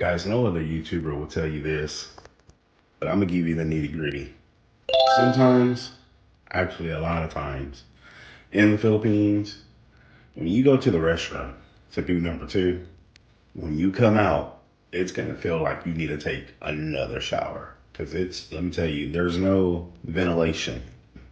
Guys, no other YouTuber will tell you this, but I'm gonna give you the nitty gritty. Sometimes, actually a lot of times, in the Philippines, when you go to the restroom to do number two, when you come out, it's gonna feel like you need to take another shower. Cause let me tell you, there's no ventilation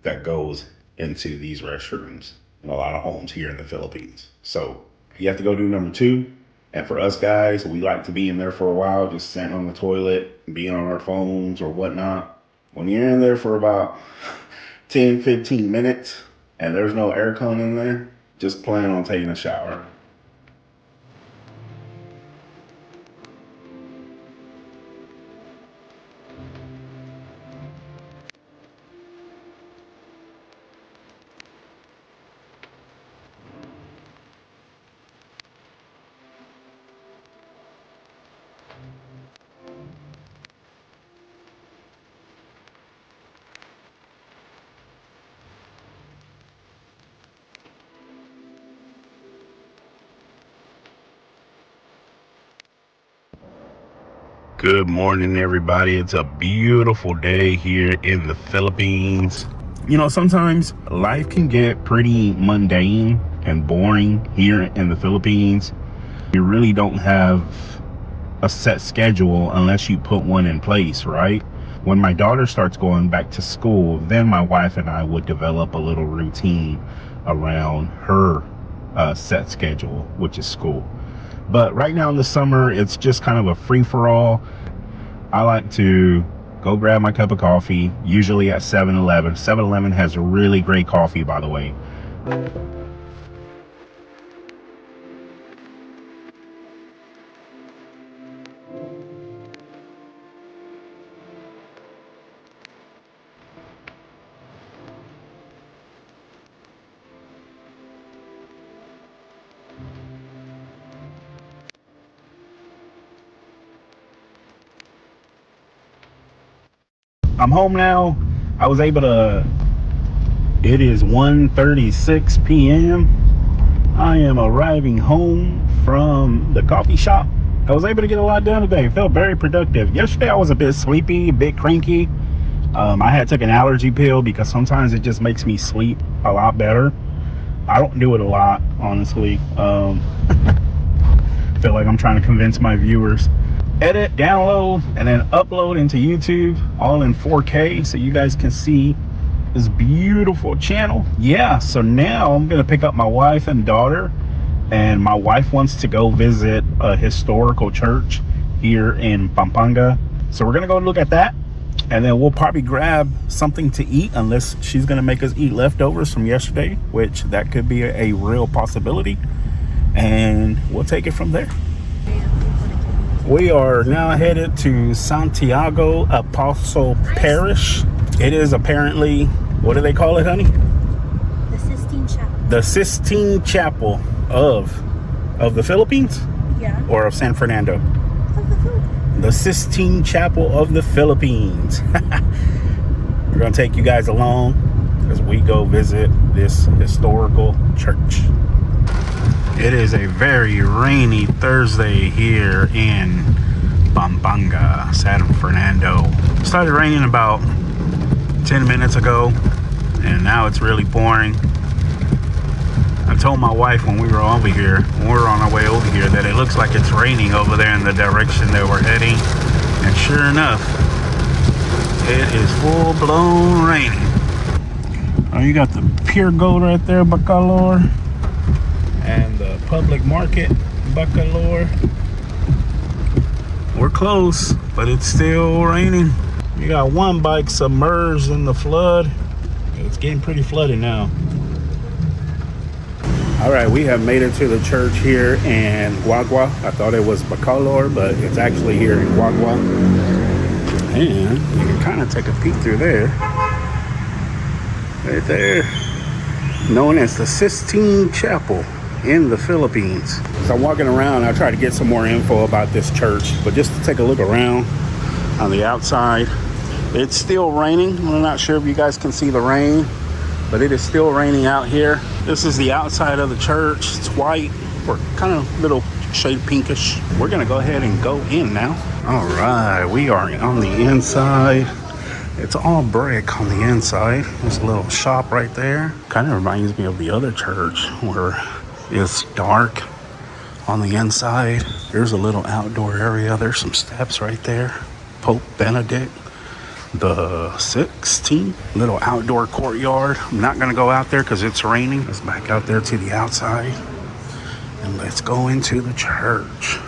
that goes into these restrooms in a lot of homes here in the Philippines. So you have to go do number two. And for us guys, we like to be in there for a while, just sitting on the toilet, being on our phones or whatnot. When you're in there for about 10, 15 minutes and there's no aircon in there, just plan on taking a shower. Good morning, everybody. It's a beautiful day here in the Philippines. You know, sometimes life can get pretty mundane and boring here in the Philippines. You really don't have a set schedule unless you put one in place, right? When my daughter starts going back to school, then my wife and I would develop a little routine around her set schedule, which is school. But right now in the summer, it's just kind of a free-for-all. I like to go grab my cup of coffee, usually at 7-Eleven. 7-Eleven has really great coffee, by the way. I'm home now. I was able to, it is 1:36 p.m. I am arriving home from the coffee shop. I was able to get a lot done today. Felt very productive. Yesterday I was a bit sleepy, a bit cranky. I had took an allergy pill because sometimes it just makes me sleep a lot better. I don't do it a lot, honestly. Feel like I'm trying to convince my viewers. Edit, download, and then upload into YouTube, all in 4K, so you guys can see this beautiful channel. Yeah, so now I'm gonna pick up my wife and daughter, and my wife wants to go visit a historical church here in Pampanga. So we're gonna go look at that, and then we'll probably grab something to eat, unless she's gonna make us eat leftovers from yesterday, which that could be a real possibility, and we'll take it from there. We are now headed to Santiago Apostle Parish. It is apparently, what do they call it, honey? The Sistine Chapel. The Sistine Chapel of the Philippines? Yeah. Or of San Fernando? Of the Philippines. The Sistine Chapel of the Philippines. We're gonna take you guys along as we go visit this historical church. It is a very rainy Thursday here in Pampanga, San Fernando. It started raining about 10 minutes ago, and now it's really pouring. I told my wife when we were on our way over here, that it looks like it's raining over there in the direction that we're heading. And sure enough, it is full-blown raining. Oh, you got the Pure Gold right there, Bacalor. And the public market, Bacalor. We're close, but it's still raining. You got one bike submerged in the flood. It's getting pretty flooded now. All right, we have made it to the church here in Guagua. I thought it was Bacolor, but it's actually here in Guagua. And you can kind of take a peek through there. Right there. Known as the Sistine Chapel in the Philippines. So I'm walking around. I try to get some more info about this church, but just to take a look around on the outside. It's still raining. I'm not sure if you guys can see the rain, but it is still raining out here. This is the outside of the church. It's white, or kind of little shade pinkish. We're gonna go ahead and go in now. All right, we are on the inside. It's all brick on the inside. There's a little shop right there. Kind of reminds me of the other church where it's dark on the inside. There's a little outdoor area. There's some steps right there. Pope Benedict the 16th. Little outdoor courtyard. I'm not gonna go out there because it's raining. Let's back out there to the outside and let's go into the church.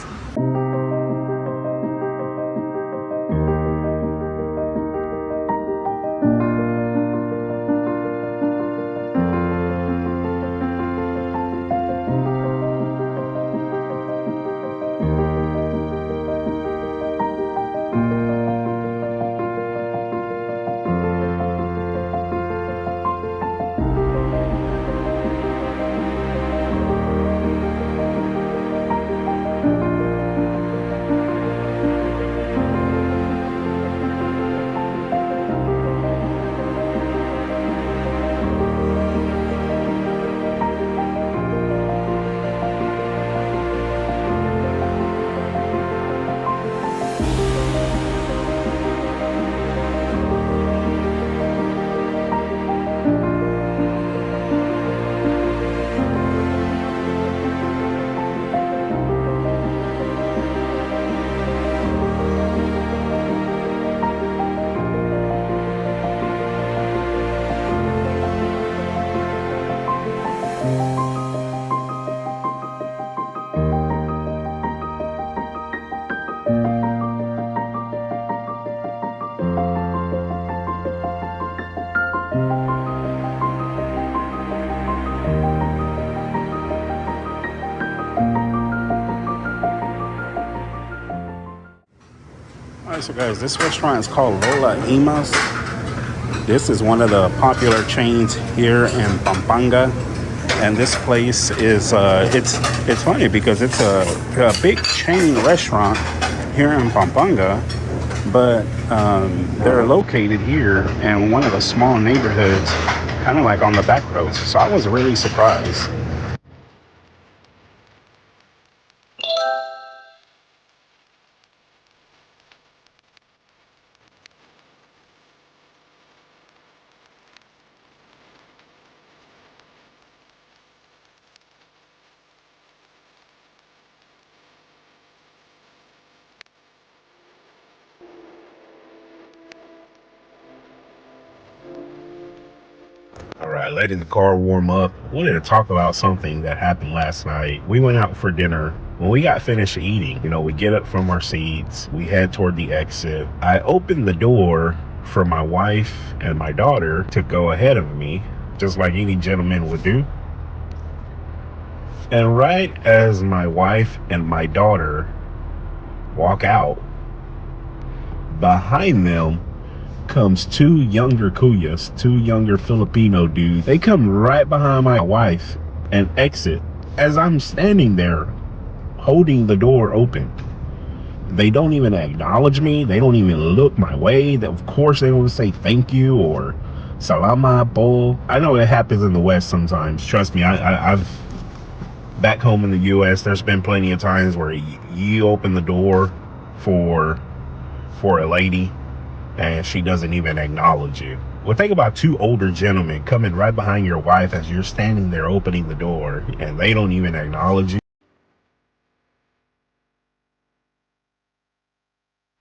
Alright, so guys, this restaurant is called Lola Imas. This is one of the popular chains here in Pampanga. And this place is, it's funny because it's a big chain restaurant here in Pampanga. But they're located here in one of the small neighborhoods, kind of like on the back roads. So I was really surprised. All right, letting the car warm up. I wanted to talk about something that happened last night. We went out for dinner. When we got finished eating, we get up from our seats. We head toward the exit. I opened the door for my wife and my daughter to go ahead of me, just like any gentleman would do. And right as my wife and my daughter walk out, behind them comes two younger Kuyas, two younger Filipino dudes. They come right behind my wife and exit as I'm standing there holding the door open. They don't even acknowledge me. They don't even look my way. Of course they will say thank you or salamat po. I know it happens in the West sometimes. Trust me, I've back home in the US, there's been plenty of times where you open the door for a lady and she doesn't even acknowledge you. Well, think about two older gentlemen coming right behind your wife as you're standing there opening the door and they don't even acknowledge you.